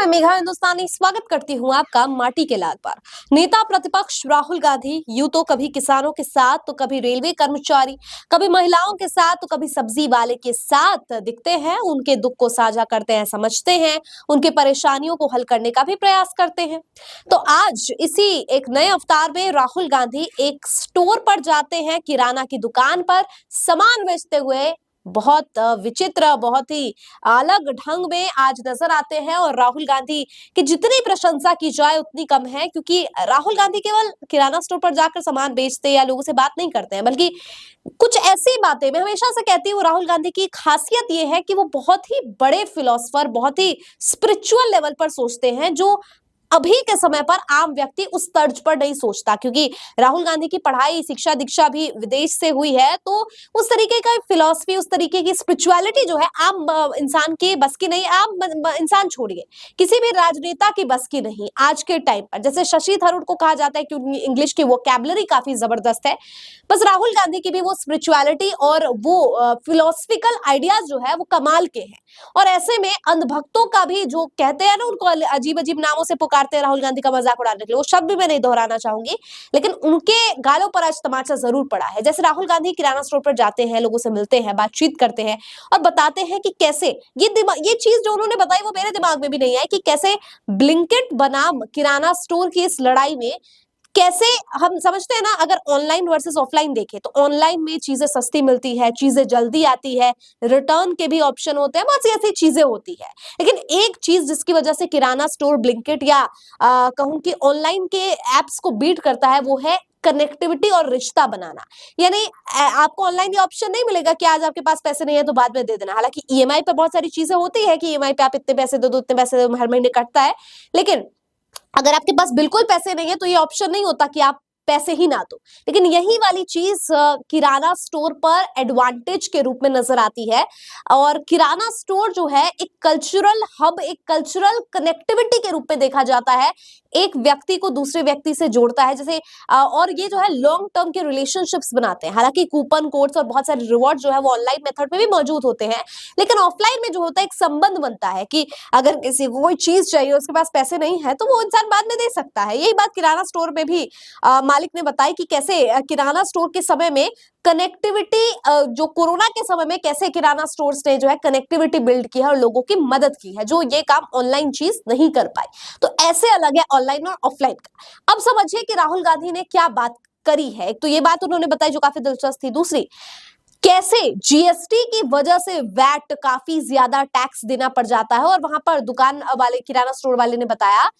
मैं मेघा हिंदुस्तानी स्वागत करती हूँ आपका माटी के लाल पर। नेता प्रतिपक्ष राहुल गांधी यूं तो कभी किसानों के साथ तो कभी रेलवे कर्मचारी, कभी महिलाओं के साथ तो कभी सब्जी वाले के साथ दिखते हैं। उनके दुख को साझा करते हैं, समझते हैं, उनके परेशानियों को हल करने का भी प्रयास करते हैं। तो आज इसी एक नए अवतार में राहुल गांधी एक स्टोर पर जाते हैं, किराना की दुकान पर सामान बेचते हुए बहुत विचित्र, बहुत ही अलग ढंग में आज नजर आते हैं। और राहुल गांधी की जितनी प्रशंसा की जाए उतनी कम है, क्योंकि राहुल गांधी केवल किराना स्टोर पर जाकर सामान बेचते या लोगों से बात नहीं करते हैं, बल्कि कुछ ऐसी बातें मैं हमेशा से कहती हूँ। राहुल गांधी की खासियत ये है कि वो बहुत ही बड़े फिलोसफर, बहुत ही स्पिरिचुअल लेवल पर सोचते हैं, जो अभी के समय पर आम व्यक्ति उस तर्ज पर नहीं सोचता। क्योंकि राहुल गांधी की पढ़ाई, शिक्षा दीक्षा भी विदेश से हुई है, तो उस तरीके का फिलॉसफी, उस तरीके की स्पिरिचुअलिटी जो है आम इंसान के बस की नहीं। आम इंसान छोड़िए, किसी भी राजनेता की बस की नहीं आज के टाइम पर। जैसे शशि थरूर को कहा जाता है कि उनकी इंग्लिश की वोकैबुलरी काफी जबरदस्त है, बस राहुल गांधी की भी वो स्पिरिचुअलिटी और वो फिलोसफिकल आइडियाज जो है वो कमाल के हैं। और ऐसे में अंधभक्तों का भी, जो कहते हैं ना, उनको अजीब अजीब नामों से पुकारते हैं राहुल गांधी का मजाक उड़ाने के लिए, वो शब्द भी मैं नहीं दोहराना चाहूंगी, लेकिन उनके गालों पर आज तमाचा जरूर पड़ा है। जैसे राहुल गांधी किराना स्टोर पर जाते हैं, लोगों से मिलते हैं, बातचीत करते हैं और बताते हैं कि कैसे ये चीज जो उन्होंने बताई वो मेरे दिमाग में भी नहीं आई, कि कैसे ब्लिंकिट बनाम किराना स्टोर की इस लड़ाई में कैसे हम समझते हैं ना, अगर ऑनलाइन वर्सेस ऑफलाइन देखें तो ऑनलाइन में चीजें सस्ती मिलती है, चीजें जल्दी आती है, रिटर्न के भी ऑप्शन होते हैं, बहुत सी ऐसी चीजें होती है। लेकिन एक चीज जिसकी वजह से किराना स्टोर, ब्लिंकिट या कहूं कि ऑनलाइन के एप्स को बीट करता है, वो है कनेक्टिविटी और रिश्ता बनाना। यानी आपको ऑनलाइन ये ऑप्शन नहीं मिलेगा कि आज आपके पास पैसे नहीं है तो बाद में दे देना। हालांकि ईएमआई पे बहुत सारी चीजें होती है कि ईएमआई पे आप इतने पैसे दे दो, इतने पैसे हर महीने कटता है, लेकिन अगर आपके पास बिल्कुल पैसे नहीं है तो ये ऑप्शन नहीं होता कि आप पैसे ही ना दो। लेकिन यही वाली चीज किराना स्टोर पर एडवांटेज के रूप में नजर आती है। और किराना स्टोर जो है एक कल्चरल हब, एक कल्चरल कनेक्टिविटी के रूप में देखा जाता है, एक व्यक्ति को दूसरे व्यक्ति से जोड़ता है। जैसे और ये जो है लॉन्ग टर्म के रिलेशनशिप्स बनाते हैं। हालांकि कूपन कोड्स और बहुत सारे रिवॉर्ड जो है वो ऑनलाइन मेथड में भी मौजूद होते हैं, लेकिन ऑफलाइन में जो होता है एक संबंध बनता है कि अगर किसी को कोई चीज चाहिए, उसके पास पैसे नहीं है, तो वो इंसान बाद में दे सकता है। यही बात किराना स्टोर में भी मालिक ने बताई कि कैसे किराना स्टोर के समय में कनेक्टिविटी, जो कोरोना के समय में कैसे किराना स्टोर्स ने जो है कनेक्टिविटी बिल्ड की है और लोगों की मदद की है, जो ये काम ऑनलाइन चीज नहीं कर पाई। तो ऐसे अलग है ऑनलाइन और ऑफलाइन का। अब समझिए कि राहुल गांधी ने क्या बात करी है। तो ये बात उन्होंने बताई जो काफी दिलचस्प थी। दूसरी, कैसे जीएसटी की वजह से वैट, काफी ज्यादा टैक्स देना पड़ जाता है। और वहां पर दुकान वाले, किराना स्टोर वाले ने बताया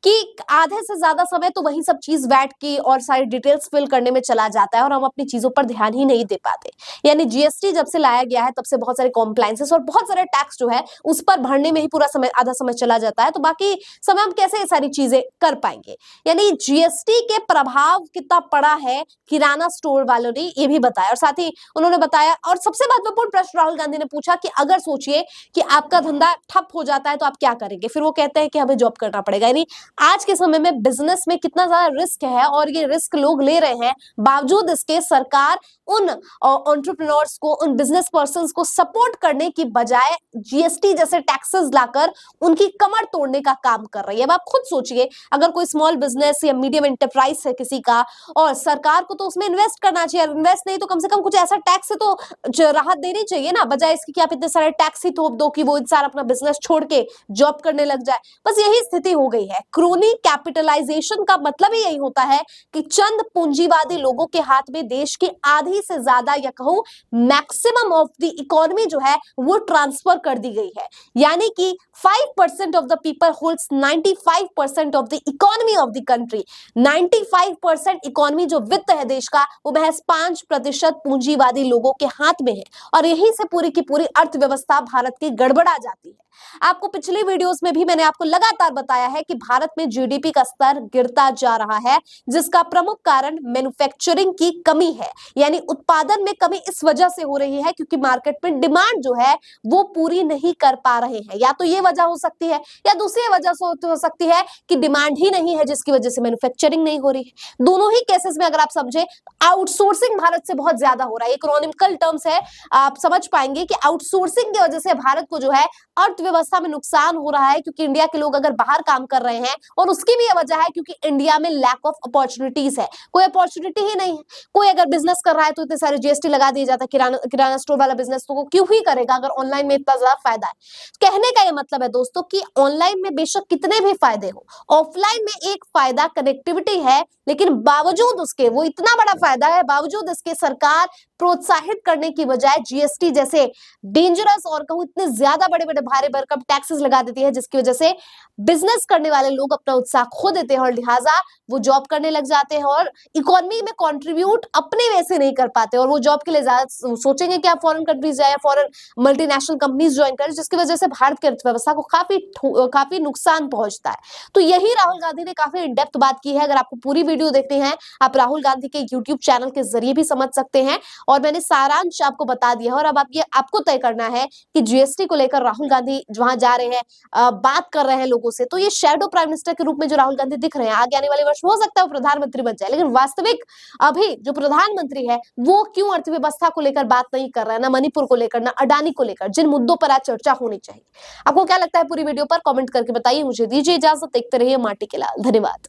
कि आधे से ज्यादा समय तो वही सब चीज वैट की और सारी डिटेल्स फिल करने में चला जाता है और हम अपनी चीजों पर ध्यान ही नहीं दे पाते। यानी जीएसटी जब से लाया गया है तब से बहुत सारे कॉम्प्लायंसेस और बहुत सारे टैक्स जो है उस पर भरने में ही पूरा समय, आधा समय चला जाता है। तो बाकी समय हम कैसे ये सारी चीजें कर पाएंगे। यानी जीएसटी के प्रभाव कितना पड़ा है, किराना स्टोर वालों ने ये भी बताया। और साथ ही उन्होंने बताया, और सबसे महत्वपूर्ण प्रश्न राहुल गांधी ने पूछा कि अगर सोचिए कि आपका धंधा ठप हो जाता है तो आप क्या करेंगे। फिर वो कहते हैं कि हमें जॉब करना पड़ेगा। यानी आज के समय में बिजनेस में कितना ज्यादा रिस्क है और ये रिस्क लोग ले रहे हैं, बावजूद इसके सरकार उन एंटरप्रेन्योर्स को, उन बिजनेस पर्संस को सपोर्ट करने की बजाय जीएसटी जैसे टैक्सेस लाकर उनकी कमर तोड़ने का काम कर रही है। अब आप खुद सोचिए, अगर कोई स्मॉल बिजनेस या मीडियम एंटरप्राइज है किसी का, और सरकार को तो उसमें इन्वेस्ट करना चाहिए, इन्वेस्ट नहीं तो कम से कम कुछ ऐसा टैक्स से तो राहत देनी चाहिए ना, बजाय इसकी कि आप इतने सारे टैक्स ही थोप दो कि वो इंसान अपना बिजनेस छोड़ के जॉब करने लग जाए। बस यही स्थिति हो गई है। क्रोनी कैपिटलाइजेशन का मतलब ही यही होता है कि चंद पूंजीवादी लोगों के हाथ में देश की आधी से ज्यादा, या कहूं मैक्सिमम ऑफ द इकोनॉमी जो है वो ट्रांसफर कर दी गई है। यानी कि 5% of the people holds 95% of the economy of the country. 95% economy जो वित्त है देश का, वो महज 5% पूंजीवादी लोगों के हाथ में है। और यही से पूरी की पूरी अर्थव्यवस्था भारत की गड़बड़ा जाती है। आपको पिछले वीडियोस में भी मैंने आपको लगातार बताया है कि भारत में जीडीपी का स्तर गिरता जा रहा है, जिसका प्रमुख कारण मैन्युफैक्चरिंग की कमी है। यानी उत्पादन में कमी इस वजह से हो रही है क्योंकि मार्केट में डिमांड जो है वो पूरी नहीं कर पा रहे हैं। या तो ये वजह हो सकती है या दूसरी वजह हो सकती है कि डिमांड ही नहीं है, जिसकी वजह से मैन्युफैक्चरिंग नहीं हो रही है। दोनों ही केसेस में अगर आप समझे, आउटसोर्सिंग भारत से बहुत ज्यादा हो रहा है। इकोनॉमिकल टर्म्स है, आप समझ पाएंगे कि आउटसोर्सिंग की वजह से भारत को जो है अर्थव्यवस्था में नुकसान हो रहा है, क्योंकि इंडिया के लोग अगर बाहर काम कर रहे हैं, और उसकी भी वजह है क्योंकि इंडिया में लैक ऑफ अपॉर्चुनिटीज है, कोई अपॉर्चुनिटी ही नहीं है। कोई अगर बिजनेस कर रहा है तो इतने सारे जीएसटी लगा दिया जाता है, किराना स्टोर वाला बिजनेस तो वो क्यों ही करेगा अगर ऑनलाइन में इतना ज्यादा फायदा है। कहने का ये मतलब है दोस्तों कि ऑनलाइन में बेशक कितने भी फायदे हो, ऑफलाइन में एक फायदा कनेक्टिविटी है, लेकिन बावजूद उसके, वो इतना बड़ा फायदा है, बावजूद इसके सरकार प्रोत्साहित करने की बजाय जीएसटी जैसे डेंजरस और कहूं इतने ज्यादा बड़े बड़े भारी भरकम टैक्सेस लगा देती है, जिसकी वजह से बिजनेस करने वाले लोग अपना उत्साह खो देते हैं और लिहाजा वो जॉब करने लग जाते हैं और इकोनॉमी में कंट्रीब्यूट अपने वैसे नहीं कर पाते, और वो जॉब के लिए ज्यादा सोचेंगे कि आप फॉरेन कंट्रीज जाए, फॉरेन मल्टीनेशनल कंपनीज ज्वाइन करें, जिसकी वजह से भारत की अर्थव्यवस्था को काफी नुकसान पहुंचता है। तो यही राहुल गांधी ने काफी इन डेप्थ बात की है। अगर आपको पूरी वीडियो देखनी है, आप राहुल गांधी के यूट्यूब चैनल के जरिए भी समझ सकते हैं, और मैंने सारांश आपको बता दिया है। और अब आपको तय करना है कि जीएसटी को लेकर राहुल गांधी वहां जा रहे हैं, बात कर रहे हैं लोगों से, तो ये शैडो प्राइम मिनिस्टर के रूप में जो राहुल गांधी दिख रहे हैं, आगे आने वाले वर्ष हो सकता है वो प्रधानमंत्री बन जाए, लेकिन वास्तविक अभी जो प्रधानमंत्री है वो क्यों अर्थव्यवस्था को लेकर बात नहीं कर रहा है, ना मणिपुर को लेकर, ना अडानी को लेकर, जिन मुद्दों पर आज चर्चा होनी चाहिए। आपको क्या लगता है पूरी वीडियो पर कमेंट करके बताइए। मुझे दीजिए इजाजत, देखते रहिए माटी के लाल। धन्यवाद।